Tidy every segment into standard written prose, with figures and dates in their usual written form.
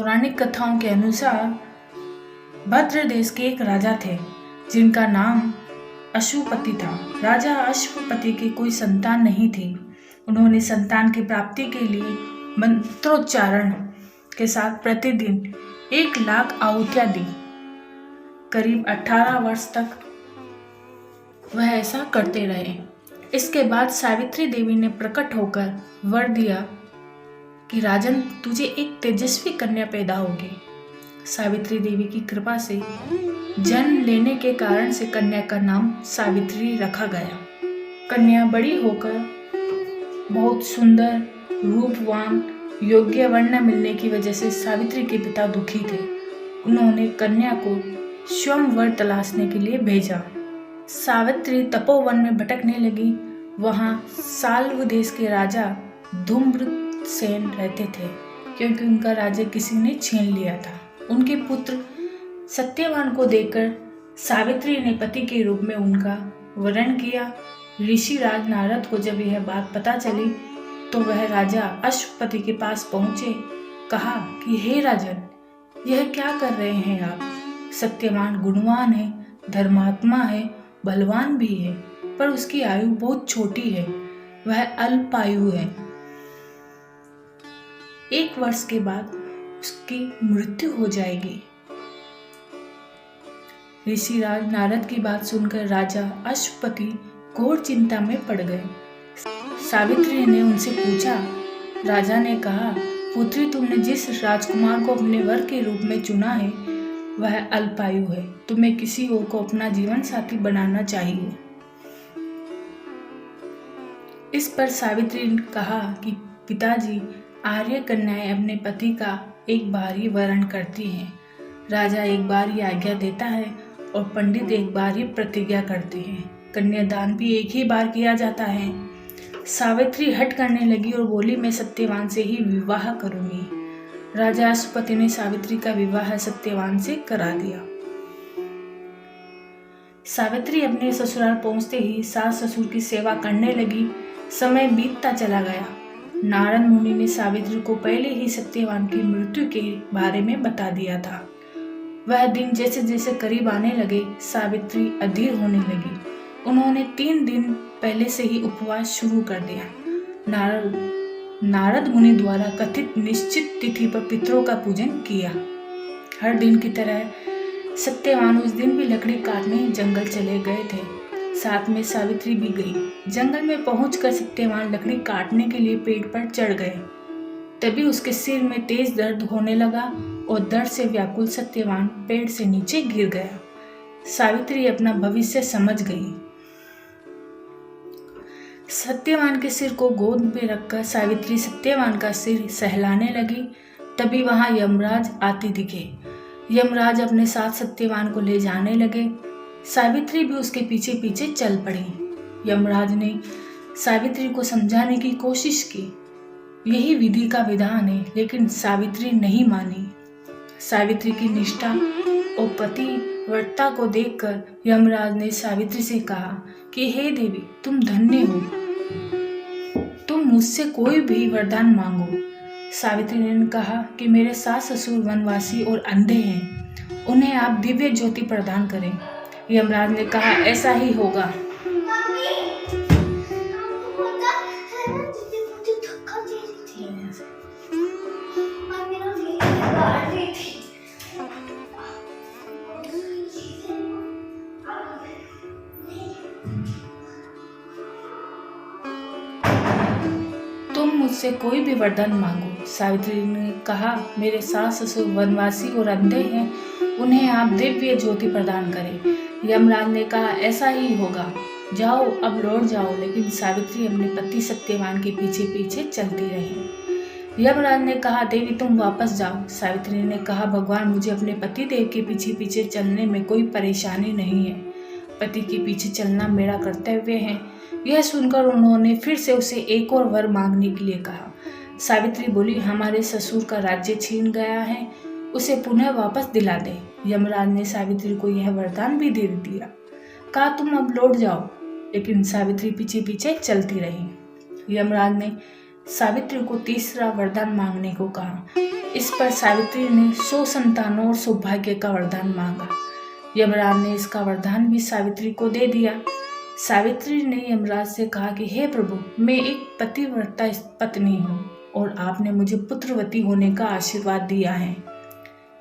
पौराणिक कथाओं के अनुसार भद्र देश के एक राजा थे जिनका नाम अश्वपति था। राजा अश्वपति की कोई संतान नहीं थी। उन्होंने संतान की प्राप्ति के लिए मंत्रोच्चारण के साथ प्रतिदिन 1,00,000 आहुतियां दी। करीब 18 वर्ष तक वह ऐसा करते रहे। इसके बाद सावित्री देवी ने प्रकट होकर वर दिया कि राजन, तुझे एक तेजस्वी कन्या पैदा होगी। सावित्री देवी की कृपा से जन्म लेने के कारण से कन्या का नाम सावित्री रखा गया। कन्या बड़ी होकर बहुत सुंदर, रूपवान, योग्य वर्ण मिलने की वजह से सावित्री के पिता दुखी थे। उन्होंने कन्या को स्वयंवर तलाशने के लिए भेजा। सावित्री तपोवन में भटकने लगी। वहां साल्व देश के राजा धूम्रसेन रहते थे, क्योंकि उनका राज्य किसी ने छीन लिया था। उनके पुत्र सत्यवान को देखकर सावित्री ने पति के रूप में उनका वरण किया। ऋषिराज नारद को जब यह बात पता चली तो वह राजा अश्वपति के पास पहुंचे। कहा कि हे राजन, यह क्या कर रहे हैं आप? सत्यवान गुणवान है, धर्मात्मा है, बलवान भी है, पर उसकी आयु बहुत छोटी है, वह अल्पायु है। 1 वर्ष के बाद उसकी मृत्यु हो जाएगी। ऋषिराज नारद की बात सुनकर राजा अश्वपति घोर चिंता में पड़ गए। सावित्री ने उनसे पूछा। राजा ने कहा, पुत्री, तुमने जिस राजकुमार को अपने वर के रूप में चुना है वह अल्पायु है। तुम्हें किसी और को अपना जीवन साथी बनाना चाहिए। इस पर सावित्री ने कहा कि पिताजी, आर्य कन्याएं अपने पति का एक बार ही वरण करती हैं। राजा एक बार ही आज्ञा देता है और पंडित एक बार ही प्रतिज्ञा करते हैं। कन्यादान भी एक ही बार किया जाता है। सावित्री हट करने लगी और बोली, मैं सत्यवान से ही विवाह करूंगी। राजा अश्वपति ने सावित्री का विवाह सत्यवान से करा दिया। सावित्री अपने ससुराल पहुंचते ही सास ससुर की सेवा करने लगी। समय बीतता चला गया। नारद मुनि ने सावित्री को पहले ही सत्यवान की मृत्यु के बारे में बता दिया था। वह दिन जैसे जैसे करीब आने लगे, सावित्री अधीर होने लगी। उन्होंने 3 दिन पहले से ही उपवास शुरू कर दिया। नारद मुनि द्वारा कथित निश्चित तिथि पर पितरों का पूजन किया। हर दिन की तरह सत्यवान उस दिन भी लकड़ी काटने जंगल चले गए थे। साथ में सावित्री भी गई। जंगल में पहुंचकर सत्यवान लकड़ी काटने के लिए पेड़ पर चढ़ गए। तभी उसके सिर में तेज दर्द होने लगा और दर्द से व्याकुल सत्यवान पेड़ से नीचे गिर गया। सावित्री अपना भविष्य समझ गई। सत्यवान के सिर को गोद में रखकर सावित्री सत्यवान का सिर सहलाने लगी। तभी वहां यमराज आते दिखे। यमराज अपने साथ सत्यवान को ले जाने लगे। सावित्री भी उसके पीछे पीछे चल पड़ी। यमराज ने सावित्री को समझाने की कोशिश की, यही विधि का विधान है, लेकिन सावित्री नहीं मानी। सावित्री की निष्ठा और पतिव्रता को देखकर यमराज ने सावित्री से कहा कि हे देवी, तुम धन्य हो, तुम मुझसे कोई भी वरदान मांगो। सावित्री ने कहा कि मेरे सास ससुर वनवासी और अंधे हैं, उन्हें आप दिव्य ज्योति प्रदान करें। यमराज ने कहा, ऐसा ही होगा। तुम मुझसे कोई भी वरदान मांगो। सावित्री ने कहा, मेरे सास ससुर वनवासी और अंधे हैं, उन्हें आप दिव्य ज्योति प्रदान करें। यमराज ने कहा, ऐसा ही होगा, जाओ अब लौट जाओ। लेकिन सावित्री अपने पति सत्यवान के पीछे पीछे चलती रही। यमराज ने कहा, देवी तुम वापस जाओ। सावित्री ने कहा, भगवान, मुझे अपने पति देव के पीछे पीछे चलने में कोई परेशानी नहीं है। पति के पीछे चलना मेरा कर्तव्य है। यह सुनकर उन्होंने फिर से उसे एक और वर मांगने के लिए कहा। सावित्री बोली, हमारे ससुर का राज्य छीन गया है, उसे पुनः वापस दिला दे। यमराज ने सावित्री को यह वरदान भी दे दिया। कहा, तुम अब लौट जाओ। लेकिन सावित्री पीछे पीछे चलती रही। यमराज ने सावित्री को तीसरा वरदान मांगने को कहा। इस पर सावित्री ने 100 संतानों और सौभाग्य का वरदान मांगा। यमराज ने इसका वरदान भी सावित्री को दे दिया। सावित्री ने यमराज से कहा कि हे प्रभु, मैं एक पतिव्रता पत्नी हूँ और आपने मुझे पुत्रवती होने का आशीर्वाद दिया है।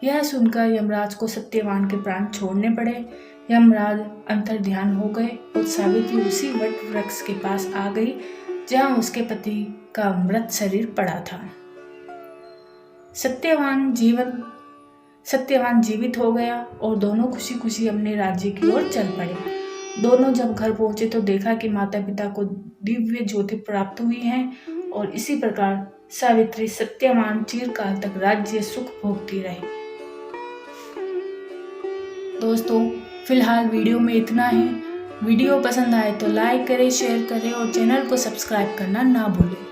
यह सुनकर यमराज को सत्यवान के प्राण छोड़ने पड़े। यमराज अंतर्ध्यान हो गए और सावित्री उसी वट वृक्ष के पास आ गई जहाँ उसके पति का मृत शरीर पड़ा था। सत्यवान जीवित हो गया और दोनों खुशी खुशी अपने राज्य की ओर चल पड़े। दोनों जब घर पहुंचे तो देखा कि माता पिता को दिव्य ज्योति प्राप्त हुई है और इसी प्रकार सावित्री सत्यवान चिरकाल तक राज्य सुख भोगती रही। दोस्तों, फिलहाल वीडियो में इतना ही। वीडियो पसंद आए तो लाइक करें, शेयर करें और चैनल को सब्सक्राइब करना ना भूलें।